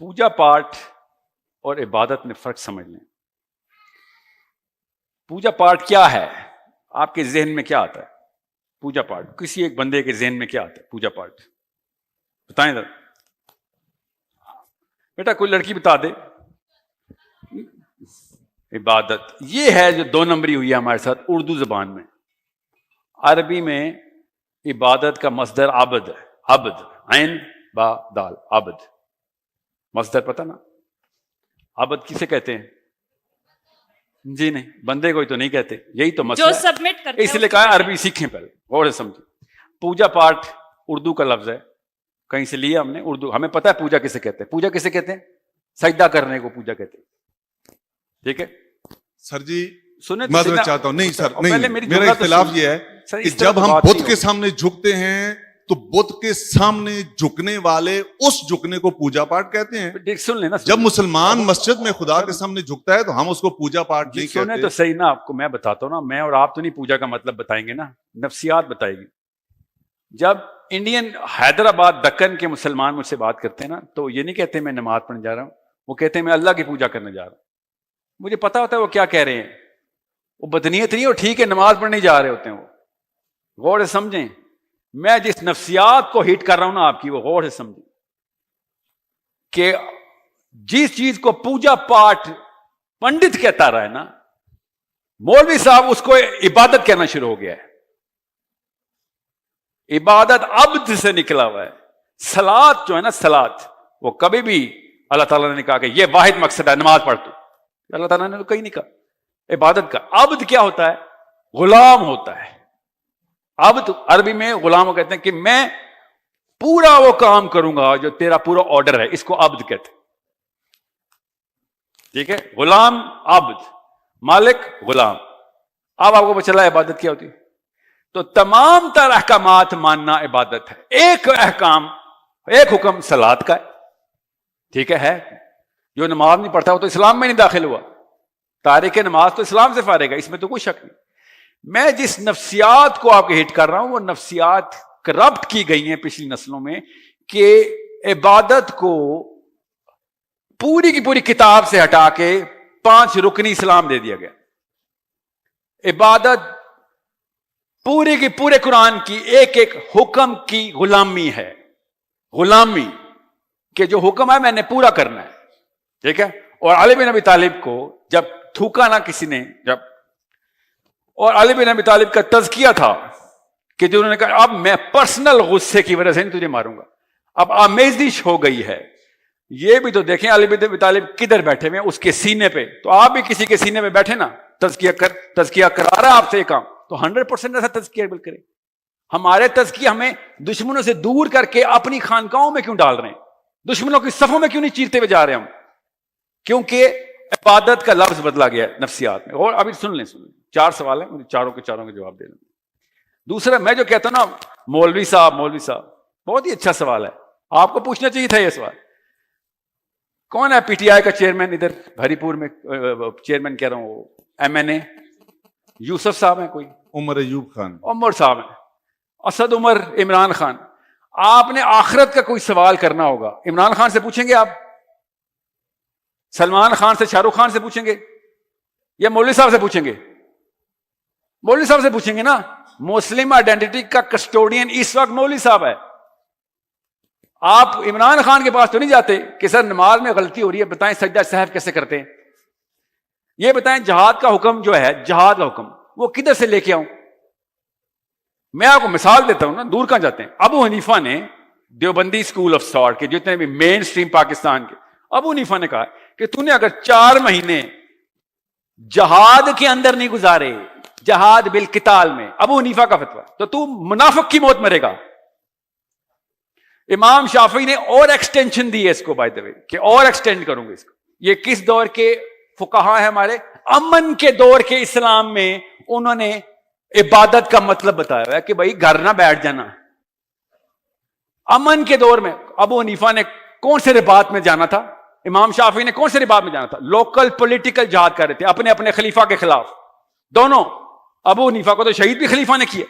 پوجا پاٹ اور عبادت میں فرق سمجھ لیں. پوجا پاٹ کیا ہے؟ آپ کے ذہن میں کیا آتا ہے؟ پوجا پاٹ کسی ایک بندے کے ذہن میں کیا آتا ہے؟ پوجا پاٹ بتائیں ذرا. بیٹا کوئی لڑکی بتا دے. عبادت یہ ہے جو 2 نمبری ہوئی ہے ہمارے ساتھ اردو زبان میں. عربی میں عبادت کا مصدر عبد ہے. عبد عین با دال عبد مصدر پتہ نا. عبد کسے کہتے ہیں؟ جی نہیں، بندے کوئی تو نہیں کہتے. یہی تو مسئلہ جو سبمٹ کرتا ہے. اس لیے کہا عربی سیکھیں پہلے، غور سے سمجھیں. پوجا پاٹ اردو کا لفظ ہے، کہیں سے لیا ہم نے. اردو ہمیں پتہ ہے پوجا کسے کہتے ہیں. پوجا کسے کہتے ہیں؟ سجدہ کرنے کو پوجا کہتے ہیں. ٹھیک ہے سر جی، سنیں معذرت چاہتا ہوں. نہیں سر، پہلے نہیں، میری میرا جملہ تو اختلاف سنیں. یہ ہے سر، کہ اس طرح جب ہم بات بت نہیں کے سامنے جھکتے ہیں تو بت کے سامنے جھکنے والے اس جھکنے کو پوجا پاٹ کہتے ہیں. ہوتی. سن لینا. جب مسلمان مسجد میں خدا کے سامنے جھکتا ہے تو ہم اس کو پوجا پاٹ نہیں سنیں کہتے. تو صحیح نا. آپ کو میں بتاتا ہوں نا، میں اور آپ تو نہیں پوجا کا مطلب بتائیں گے نا، نفسیات بتائے گی. جب انڈین حیدرآباد دکن کے مسلمان مجھ سے بات کرتے ہیں نا، تو یہ نہیں کہتے میں نماز پڑھنے جا رہا ہوں، وہ کہتے ہیں میں اللہ کی پوجا کرنے جا رہا ہوں. مجھے پتا ہوتا ہے وہ کیا کہہ رہے ہیں. وہ بدنیت نہیں، وہ ٹھیک ہے نماز پڑھنے جا رہے ہوتے ہیں. وہ غور سے سمجھیں. میں جس نفسیات کو ہیٹ کر رہا ہوں نا آپ کی، وہ غور سے سمجھیں کہ جس چیز کو پوجا پاٹ پنڈت کہتا رہا ہے نا، مولوی صاحب اس کو عبادت کہنا شروع ہو گیا ہے. عبادت عبد سے نکلا ہوا ہے. صلات جو ہے نا، صلات وہ کبھی بھی اللہ تعالیٰ نے کہا کہ یہ واحد مقصد ہے نماز پڑھ تو. اللہ تعالیٰ نے تو کہیں نہیں کہا. عبادت کا عبد کیا ہوتا ہے؟ غلام ہوتا ہے. عبد عربی میں غلام کو کہتے ہیں کہ میں پورا وہ کام کروں گا جو تیرا پورا آرڈر ہے، اس کو عبد کہتے ہیں. ٹھیک ہے، غلام عبد، مالک غلام. اب آپ کو پتہ چلا عبادت کیا ہوتی ہے. تو تمام تر احکامات ماننا عبادت ہے. ایک حکم صلات کا ہے. ٹھیک ہے، جو نماز نہیں پڑھتا وہ تو اسلام میں نہیں داخل ہوا. تارک نماز تو اسلام سے فارغ ہے، اس میں تو کوئی شک نہیں. میں جس نفسیات کو آپ کے ہٹ کر رہا ہوں وہ نفسیات کرپٹ کی گئی ہیں پچھلی نسلوں میں، کہ عبادت کو پوری کی پوری کتاب سے ہٹا کے 5 رکنی اسلام دے دیا گیا. عبادت پورے کی پورے قرآن کی ایک ایک حکم کی غلامی ہے. غلامی کہ جو حکم ہے میں نے پورا کرنا ہے. ٹھیک ہے. اور علی بن ابی طالب کو جب تھوکا نہ کسی نے، جب اور علی بن ابی طالب کا تزکیہ تھا کہ جو انہوں نے کہا اب میں پرسنل غصے کی وجہ سے نہیں تجھے ماروں گا، اب آمیزش ہو گئی ہے. یہ بھی تو دیکھیں علی بن ابی طالب کدھر بیٹھے ہوئے ہیں، اس کے سینے پہ. تو آپ بھی کسی کے سینے پہ بیٹھے نا، تزکیہ کرا رہا ہے آپ سے کام، تو 100% ایسا تزکیہ کرے. ہمارے تزکیہ ہمیں دشمنوں سے دور کر کے اپنی خانقاہوں میں کیوں ڈال رہے ہیں؟ دشمنوں کی صفوں میں کیوں نہیں چیرتے ہوئے جا رہے ہم؟ کیونکہ عبادت کا لفظ بدلا گیا ہے نفسیات میں. اور ابھی سن لیں 4 سوال ہیں، مجھے چاروں کے جواب دے لیں. دوسرا میں جو کہتا ہوں نا، مولوی صاحب بہت ہی اچھا سوال ہے، آپ کو پوچھنا چاہیے تھا یہ سوال. کون ہے پی ٹی آئی کا چیئرمین ادھر ہری پور میں؟ چیئرمین کہہ رہا ہوں، MNA یوسف صاحب ہیں، کوئی عمر ایوب خان، عمر صاحب ہیں، اسد عمر، عمران خان. آپ نے آخرت کا کوئی سوال کرنا ہوگا، عمران خان سے پوچھیں گے آپ؟ سلمان خان سے، شاہ رخ خان سے پوچھیں گے؟ یا مولوی صاحب سے پوچھیں گے؟ مولوی صاحب سے پوچھیں گے نا. مسلم آئیڈینٹی کا کسٹوڈین اس وقت مولوی صاحب ہے. آپ عمران خان کے پاس تو نہیں جاتے کہ سر نماز میں غلطی ہو رہی ہے، بتائیں سجدہ سہو کیسے کرتے ہیں. یہ بتائیں جہاد کا حکم جو ہے، جہاد کا حکم وہ کدھر سے لے کے آؤں؟ میں آپ کو مثال دیتا ہوں نا، دور کہاں جاتے ہیں. ابو حنیفہ نے دیوبندی اسکول آف تھاٹ کے جتنے بھی مین سٹریم پاکستان کے، ابو حنیفہ نے کہا کہ تو نے اگر 4 مہینے جہاد کے اندر نہیں گزارے، جہاد بالقتال میں، ابو حنیفہ کا فتویٰ، تو منافق کی موت مرے گا. امام شافعی نے اور ایکسٹینشن دی ہے اس کو، بائی دا وے، کہ اور ایکسٹینڈ کروں گے اس کو. یہ کس دور کے فقہا ہیں ہمارے؟ امن کے دور کے اسلام میں انہوں نے عبادت کا مطلب بتایا ہوا ہے کہ بھائی گھر نہ بیٹھ جانا. امن کے دور میں ابو حنیفہ نے کون سے رباط میں جانا تھا؟ امام شافعی نے کون سے رباط میں جانا تھا؟ لوکل پولیٹیکل جہاد کر رہے تھے اپنے اپنے خلیفہ کے خلاف. دونوں. ابو حنیفہ کو تو شہید بھی خلیفہ نے کیا.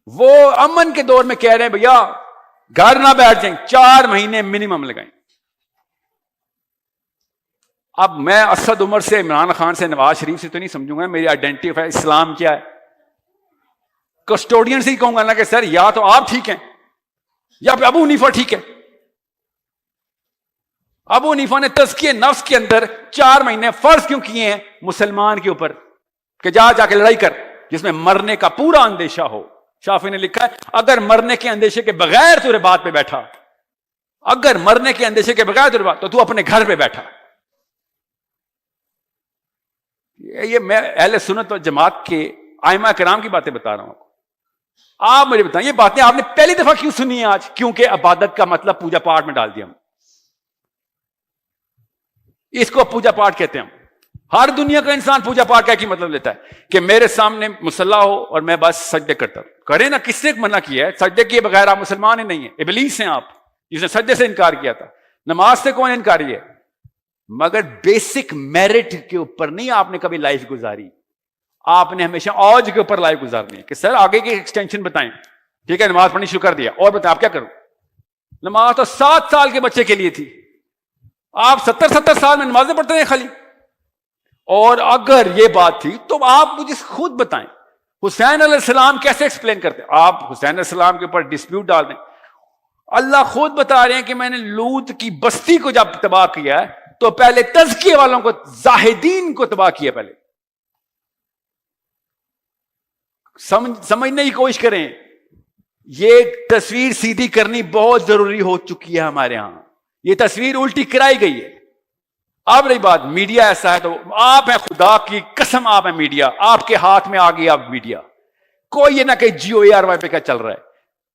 وہ امن کے دور میں کہہ رہے ہیں بھیا گھر نہ بیٹھ جائیں، 4 مہینے منیمم لگائیں. اب میں اسد عمر سے، عمران خان سے، نواز شریف سے تو نہیں سمجھوں گا میری آئیڈینٹی اسلام کیا ہے. کسٹوڈین سے ہی کہوں گا نا کہ سر یا تو آپ ٹھیک ہیں یا پھر ابو حنیفہ ٹھیک ہے. ابو حنیفہ نے تزکیہ نفس کے اندر 4 مہینے فرض کیوں کیے ہیں مسلمان کے اوپر کہ جا کے لڑائی کر جس میں مرنے کا پورا اندیشہ ہو. شافعی نے لکھا ہے اگر مرنے کے اندیشے کے بغیر تو رباط پہ بیٹھا، اگر مرنے کے اندیشے کے بغیر تو اپنے گھر پہ بیٹھا. یہ میں اہل سنت و جماعت کے ائمہ کرام کی باتیں بتا رہا ہوں. آپ مجھے بتائیں یہ باتیں آپ نے پہلی دفعہ کیوں سنی ہیں آج؟ کیونکہ عبادت کا مطلب پوجا پاٹ میں ڈال دیا ہم. اس کو پوجا پاٹ کہتے ہیں ہم. ہر دنیا کا انسان پوجا پاٹ کا کی مطلب لیتا ہے کہ میرے سامنے مصلی ہو اور میں بس سجدے کرتا ہوں. کرے نا، کس نے منع کیا ہے؟ سجدے کیے بغیر آپ مسلمان ہی نہیں ہیں، ابلیس ہیں آپ جس نے سجدے سے انکار کیا تھا. نماز سے کون انکاری ہے؟ مگر بیسک میرٹ کے اوپر نہیں آپ نے کبھی لائف گزاری. آپ نے ہمیشہ اوج کے اوپر لائف گزارنی ہے کہ سر آگے کی ایکسٹینشن بتائیں. ٹھیک ہے نماز پڑھنی شروع کر دیا اور بتائیں آپ کیا کروں. نماز تو 7 سال کے بچے کے لیے تھی، آپ 70 سال میں نمازیں پڑھتے ہیں خالی. اور اگر یہ بات تھی تو آپ مجھے خود بتائیں حسین علیہ السلام کیسے ایکسپلین کرتے؟ آپ حسین علیہ السلام کے اوپر ڈسپیوٹ ڈال دیں. اللہ خود بتا رہے ہیں کہ میں نے لوط کی بستی کو جب تباہ کیا ہے تو پہلے تزکیے والوں کو، زاہدین کو تباہ کیا. پہلے سمجھنے کی کوشش کریں. یہ تصویر سیدھی کرنی بہت ضروری ہو چکی ہے ہمارے ہاں. یہ تصویر الٹی کرائی گئی ہے. اب رہی بات میڈیا ایسا ہے تو آپ ہیں، خدا کی قسم آپ ہیں میڈیا، آپ کے ہاتھ میں آ گئی آپ میڈیا. کوئی یہ نہ کہ GOARY پہ کیا چل رہا ہے.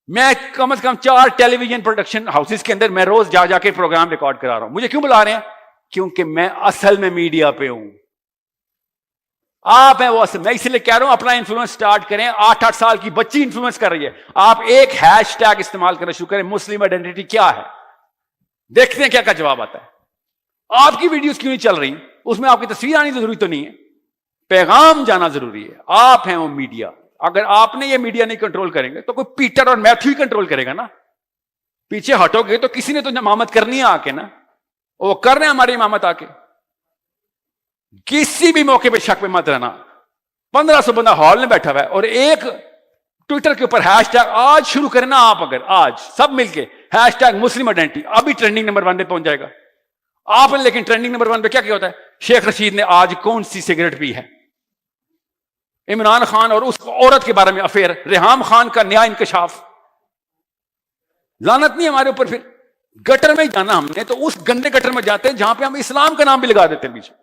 میں کم از کم 4 ٹیلی ویژن پروڈکشن ہاؤسز کے اندر میں روز جا کے پروگرام ریکارڈ کرا رہا ہوں. مجھے کیوں بلا رہے ہیں؟ کیونکہ میں اصل میں میڈیا پہ ہوں. آپ ہیں وہ اصل. میں اس لیے کہہ رہا ہوں اپنا انفلوئنس سٹارٹ کریں. 8 سال کی بچی انفلوئنس کر رہی ہے. آپ ایک ہیش ٹیگ استعمال کرنا شروع کریں، مسلم آئیڈینٹی کیا ہے. دیکھتے ہیں کیا کا جواب آتا ہے. آپ کی ویڈیوز کیوں نہیں چل رہی؟ اس میں آپ کی تصویر آنی ضروری تو نہیں ہے، پیغام جانا ضروری ہے. آپ ہیں وہ میڈیا. اگر آپ نے یہ میڈیا نہیں کنٹرول کریں گے تو کوئی پیٹر اور میتھو ہی کنٹرول کرے گا نا. پیچھے ہٹو گے تو کسی نے تو امامت کرنی ہے آ کے نا. وہ کر رہے ہیں ہماری امامت آ کے. کسی بھی موقع پہ شک پہ مت رہنا. 1500 بندہ ہال میں بیٹھا ہوا ہے اور ایک ٹویٹر کے اوپر ہیش ٹیگ آج شروع کریں نا آپ، اگر آج سب مل کے ہیش ٹیگ مسلم آئیڈینٹی، ابھی ٹرینڈنگ نمبر 1 پہ پہنچ جائے گا آپ. لیکن ٹرینڈنگ نمبر 1 پہ کیا ہوتا ہے؟ شیخ رشید نے آج کون سی سگریٹ پی ہے، عمران خان اور اس عورت کے بارے میں افیئر، ریحام خان کا نیا انکشاف. لعنت نہیں ہمارے اوپر. پھر گٹر میں ہی جانا ہم نے، تو اس گندے گٹر میں جاتے ہیں جہاں پہ ہم اسلام کا نام بھی لگا دیتے ہیں پیچھے.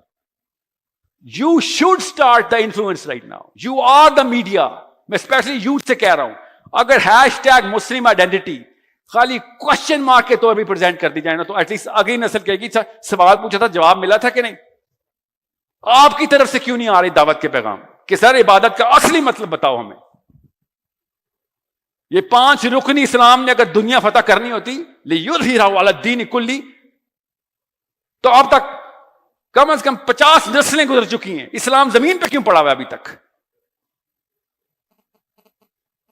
You should start the influence right now. You are the media. میں اسپیشلی یوتھ سے کہہ رہا ہوں، اگر ہیش ٹیگ مسلم آئیڈینٹی خالی کوشچن مارک کے طور پہ پریزنٹ کر دی جائے نا تو ایٹ لیسٹ اگلی نسل کہے گی سوال پوچھا تھا جواب ملا تھا کہ نہیں. آپ کی طرف سے کیوں نہیں آ رہی دعوت کے پیغام کہ سر عبادت کا اصلی مطلب بتاؤ ہمیں. یہ 5 رکن اسلام نے اگر دنیا فتح کرنی ہوتی لِيُظْهِرَهُ عَلَى الدِّينِ كُلِّهِ تو اب تک کم از کم 50 نسلیں گزر چکی ہیں. اسلام زمین پہ کیوں پڑا ہوا ہے ابھی تک؟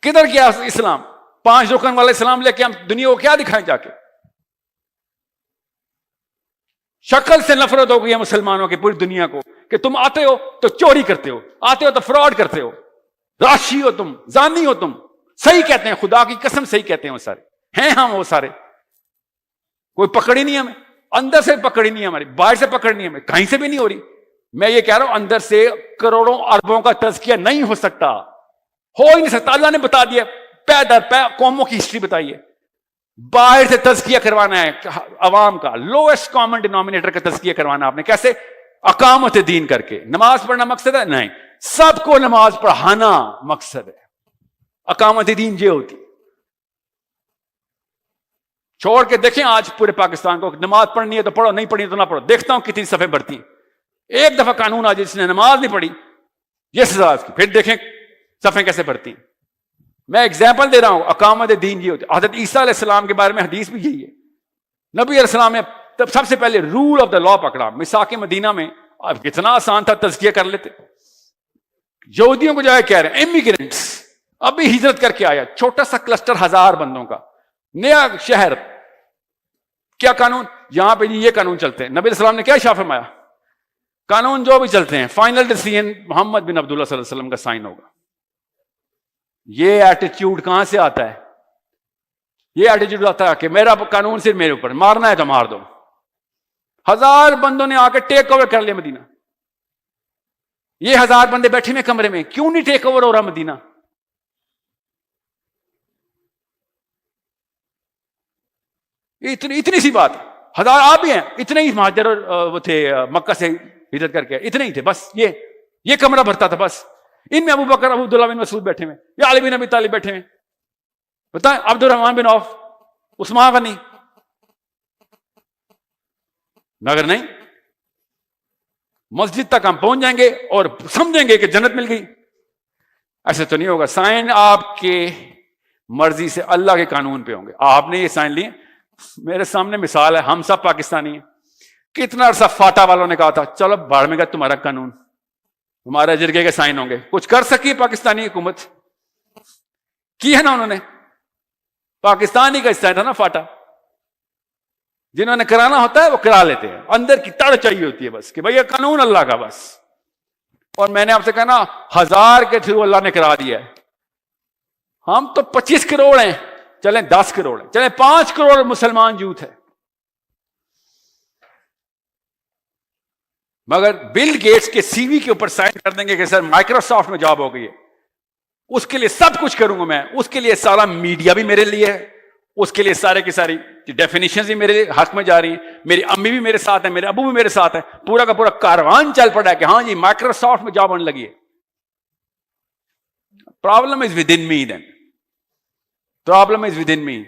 کدھر گیا اسلام؟ 5 رکن والا اسلام لے کے ہم دنیا کو کیا دکھائیں جا کے؟ شکل سے نفرت ہو گئی ہے مسلمانوں کی پوری دنیا کو کہ تم آتے ہو تو چوری کرتے ہو، آتے ہو تو فراڈ کرتے ہو، راشی ہو تم، زانی ہو تم. صحیح کہتے ہیں، خدا کی قسم صحیح کہتے ہیں وہ سارے ہیں. ہم وہ سارے کوئی پکڑ ہی نہیں ہمیں، اندر سے پکڑ ہی نہیں ہماری، باہر سے پکڑ نہیں ہمیں، کہیں سے بھی نہیں ہو رہی. میں یہ کہہ رہا ہوں اندر سے کروڑوں اربوں کا تزکیہ نہیں ہو سکتا، ہو ہی نہیں سکتا. اللہ نے بتا دیا پے در پے قوموں کی ہسٹری بتائی ہے. باہر سے تزکیہ کروانا ہے عوام کا، لوئسٹ کامن ڈینومینیٹر کا تزکیہ کروانا. آپ نے کیسے؟ اقامت دین کر کے. نماز پڑھنا مقصد ہے؟ نہیں، سب کو نماز پڑھانا مقصد ہے. اقامت دین یہ ہوتی. چھوڑ کے دیکھیں آج پورے پاکستان کو، نماز پڑھنی ہے تو پڑھو، نہیں پڑھنی تو نہ پڑھو. دیکھتا ہوں کتنی صفحیں بڑھتی ہیں. ایک دفعہ قانون آ جائے جس نے نماز نہیں پڑھی یہ سزا اس کی، پھر دیکھیں صفحیں کیسے بڑھتی ہیں. میں ایگزامپل دے رہا ہوں. اقامت دین یہ ہوتی. حضرت عیسیٰ علیہ السلام کے بارے میں حدیث بھی یہی ہے. نبی علیہ السلام نے تب سب سے پہلے رول آف دا لا پکڑا. میثاق مدینہ میں اب کتنا آسان تھا، تزکیہ کر لیتے. یہودیوں کو جو ہے کہہ رہے ہیں امیگرینٹس، ابھی ہجرت کر کے آیا، چھوٹا سا کلسٹر 1000 بندوں کا، نیا شہر. کیا قانون؟ یہاں پہ یہ قانون چلتے ہیں. نبی علیہ السلام نے کیا ارشاد فرمایا؟ قانون جو بھی چلتے ہیں فائنل ڈیسیژن محمد بن عبداللہ صلی اللہ علیہ وسلم کا سائن ہوگا. یہ ایٹیٹیوڈ کہاں سے آتا ہے؟ یہ ایٹیٹیوڈ آتا ہے کہ میرا قانون صرف میرے اوپر، مارنا ہے تو مار دو. 1000 بندوں نے آ کے ٹیک اوور کر لیا مدینہ. یہ 1000 بندے بیٹھے ہوئے کمرے میں، کیوں نہیں ٹیک اوور ہو رہا مدینہ؟ اتنی سی بات. 1000 آپ بھی ہیں، اتنے ہی مہاجر وہ تھے مکہ سے ہجرت کر کے، اتنے ہی تھے بس. یہ کمرہ بھرتا تھا بس. ان میں ابو بکر، ابو عبداللہ بن مسعود بیٹھے ہوئے، یا علی بن ابی طالب بیٹھے ہوئے، بتائیں عبد الرحمن بن عوف، عثمان غنی. مگر نہیں، مسجد تک ہم پہنچ جائیں گے اور سمجھیں گے کہ جنت مل گئی. ایسے تو نہیں ہوگا. سائن آپ کے مرضی سے اللہ کے قانون پہ ہوں گے. آپ نے یہ سائن لیے. میرے سامنے مثال ہے، ہم سب پاکستانی ہیں. کتنا عرصہ فاٹا والوں نے کہا تھا چلو بھاڑ میں گیا تمہارا قانون، ہمارے جرگے کے سائن ہوں گے. کچھ کر سکی پاکستانی حکومت؟ کی ہے نا انہوں نے. پاکستانی کا حصہ تھا نا فاٹا. جنہوں نے کرانا ہوتا ہے وہ کرا لیتے ہیں، اندر کی تڑ چاہیے ہوتی ہے بس کہ بھئی یہ قانون اللہ کا بس. اور میں نے آپ سے کہا نا 1000 کے تھرو اللہ نے کرا دیا ہے. ہم تو 25 کروڑ ہیں، چلیں 10 کروڑ ہیں، چلیں 5 کروڑ مسلمان یوتھ ہے. مگر بل گیٹس کے سی وی کے اوپر سائن کر دیں گے کہ سر مائکروسافٹ میں جاب ہو گئی ہے، اس کے لیے سب کچھ کروں گا میں، اس کے لیے سارا میڈیا بھی میرے لیے ہے، اس کے لیے سارے کی ساری ڈیفینیشنز بھی میرے حق میں جا رہی ہیں، میری امی بھی میرے ساتھ ہیں، میرے ابو بھی میرے ساتھ ہیں، پورا کا پورا کاروان چل پڑا ہے کہ ہاں جی مائکروسافٹ میں جاب ہونے لگی ہے. Problem is with in me. Then problem is with in me.